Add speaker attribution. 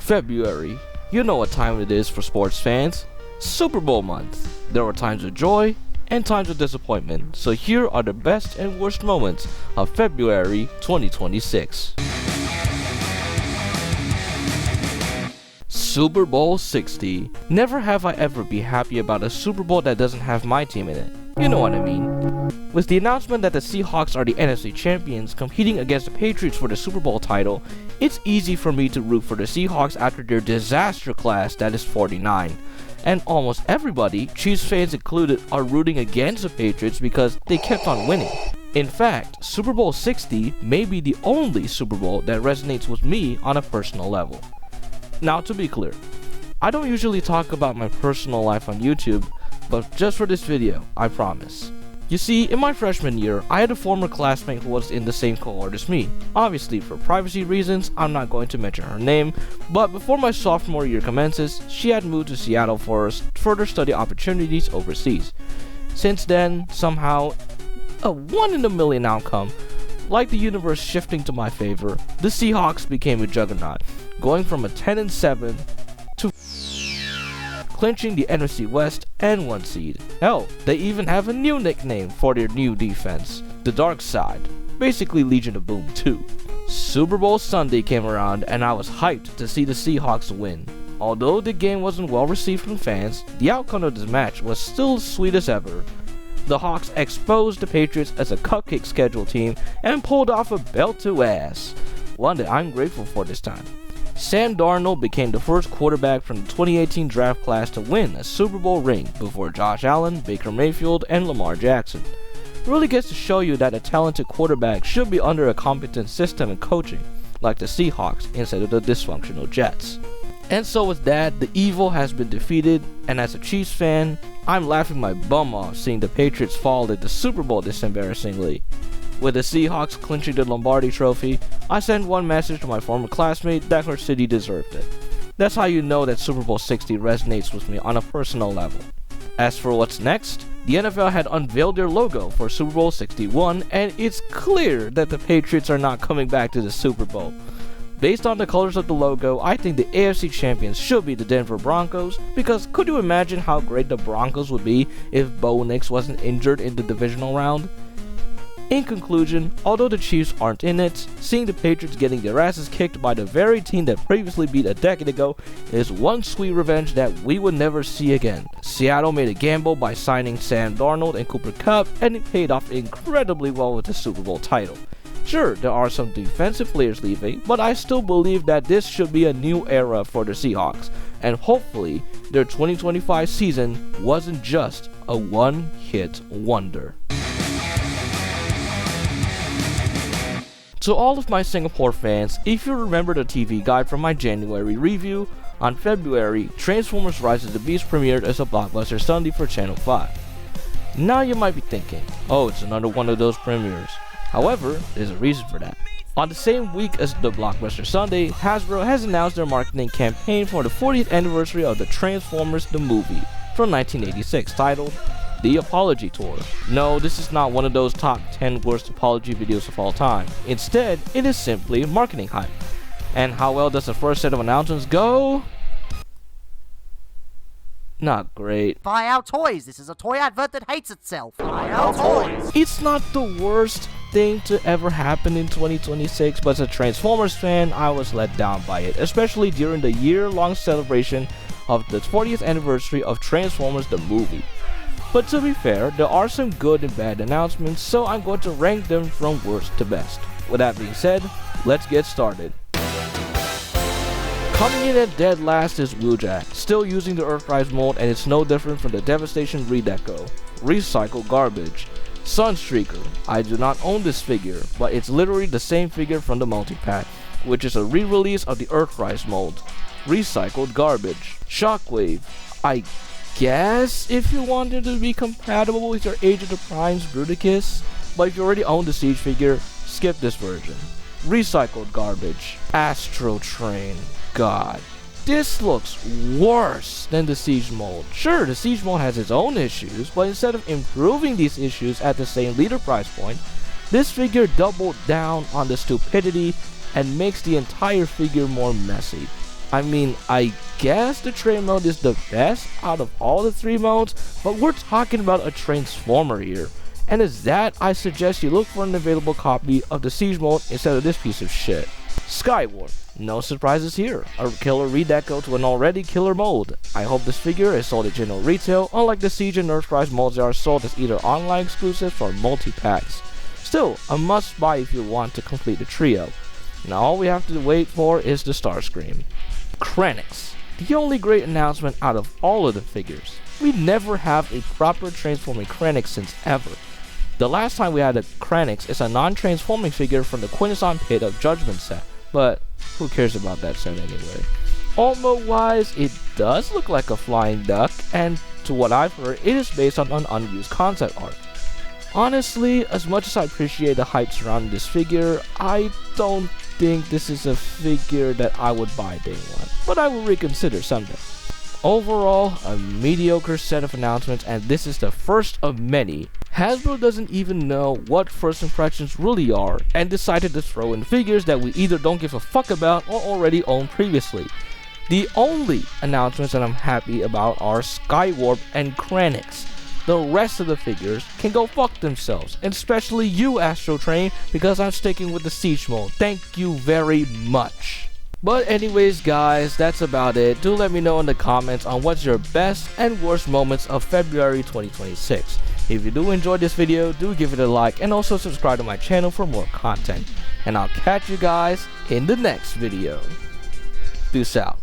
Speaker 1: February. You know what time it is for sports fans. Super Bowl month. There are times of joy and times of disappointment. So here are the best and worst moments of February 2026. Super Bowl 60. Never have I ever been happy about a Super Bowl that doesn't have my team in it. You know what I mean. With the announcement that the Seahawks are the NFC champions competing against the Patriots for the Super Bowl title, it's easy for me to root for the Seahawks after their disaster class that is 49. And almost everybody, Chiefs fans included, are rooting against the Patriots because they kept on winning. In fact, Super Bowl 60 may be the only Super Bowl that resonates with me on a personal level. Now, to be clear, I don't usually talk about my personal life on YouTube, but just for this video, I promise. You see, in my freshman year, I had a former classmate who was in the same cohort as me. Obviously, for privacy reasons, I'm not going to mention her name, but before my sophomore year commences, she had moved to Seattle for further study opportunities overseas. Since then, somehow, a 1 in a million outcome, like the universe shifting to my favor, the Seahawks became a juggernaut, going from a 10-7 to clinching the NFC West and 1 seed. Hell, they even have a new nickname for their new defense, the Dark Side, basically Legion of Boom 2. Super Bowl Sunday came around and I was hyped to see the Seahawks win. Although the game wasn't well received from fans, the outcome of this match was still as sweet as ever. The Hawks exposed the Patriots as a cupcake schedule team and pulled off a belt to ass, one that I'm grateful for this time. Sam Darnold became the first quarterback from the 2018 draft class to win a Super Bowl ring before Josh Allen, Baker Mayfield, and Lamar Jackson. It really gets to show you that a talented quarterback should be under a competent system and coaching, like the Seahawks instead of the dysfunctional Jets. And so with that, the evil has been defeated, and as a Chiefs fan, I'm laughing my bum off seeing the Patriots fall at the Super Bowl this embarrassingly. With the Seahawks clinching the Lombardi Trophy, I sent one message to my former classmate that her city deserved it. That's how you know that Super Bowl 60 resonates with me on a personal level. As for what's next, the NFL had unveiled their logo for Super Bowl 61, and it's clear that the Patriots are not coming back to the Super Bowl. Based on the colors of the logo, I think the AFC champions should be the Denver Broncos, because could you imagine how great the Broncos would be if Bo Nix wasn't injured in the divisional round? In conclusion, although the Chiefs aren't in it, seeing the Patriots getting their asses kicked by the very team that previously beat a decade ago is one sweet revenge that we would never see again. Seattle made a gamble by signing Sam Darnold and Cooper Kupp, and it paid off incredibly well with the Super Bowl title. Sure, there are some defensive players leaving, but I still believe that this should be a new era for the Seahawks, and hopefully their 2025 season wasn't just a one-hit wonder. To all of my Singapore fans, if you remember the TV guide from my January review, on February, Transformers Rise of the Beast premiered as a blockbuster Sunday for Channel 5. Now you might be thinking, oh, it's another one of those premieres. However, there's a reason for that. On the same week as the blockbuster Sunday, Hasbro has announced their marketing campaign for the 40th anniversary of the Transformers the movie from 1986, titled The Apology Tour. No, this is not one of those top 10 worst apology videos of all time. Instead, it is simply marketing hype. And how well does the first set of announcements go? Not great.
Speaker 2: Buy our toys. This is a toy advert that hates itself. Buy our toys.
Speaker 1: It's not the worst thing to ever happen in 2026, but as a Transformers fan, I was let down by it, especially during the year-long celebration of the 40th anniversary of Transformers the movie. But to be fair, there are some good and bad announcements, so I'm going to rank them from worst to best. With that being said, let's get started. Coming in at dead last is Wheeljack, still using the Earthrise mold, and it's no different from the Devastation Redeco. Recycled garbage. Sunstreaker. I do not own this figure, but it's literally the same figure from the multi-pack, which is a re-release of the Earthrise mold. Recycled garbage. Shockwave. I guess if you wanted to be compatible with your Age of the Primes Bruticus, but if you already own the Siege figure, skip this version. Recycled garbage. Astro Train. God, this looks worse than the Siege mold. Sure, the Siege mold has its own issues, but instead of improving these issues at the same leader price point, this figure doubled down on the stupidity and makes the entire figure more messy. I mean, I guess the train mode is the best out of all the 3 modes, but we're talking about a transformer here. And as that, I suggest you look for an available copy of the Siege mode instead of this piece of shit. Skywarp. No surprises here. A killer redeco to an already killer mode. I hope this figure is sold at general retail, unlike the Siege and Nerf Prize modes that are sold as either online exclusives or multi-packs. Still, a must buy if you want to complete the trio. Now all we have to wait for is the Starscream. Krennic. The only great announcement out of all of the figures. We never have a proper transforming Krennic since ever. The last time we had a Krennic is a non-transforming figure from the Quintesson Pit of Judgment set, but who cares about that set anyway. Armor wise, it does look like a flying duck, and to what I've heard, it is based on an unused concept art. Honestly, as much as I appreciate the hype surrounding this figure, I don't think this is a figure that I would buy day one, but I will reconsider someday. Overall, a mediocre set of announcements, and this is the first of many. Hasbro doesn't even know what first impressions really are, and decided to throw in figures that we either don't give a fuck about or already owned previously. The only announcements that I'm happy about are Skywarp and Krennic. The rest of the figures can go fuck themselves, and especially you, Astro Train, because I'm sticking with the Siege mode. Thank you very much. But anyways guys, that's about it. Do let me know in the comments on what's your best and worst moments of February 2026. If you do enjoy this video, do give it a like and also subscribe to my channel for more content. And I'll catch you guys in the next video. Peace out.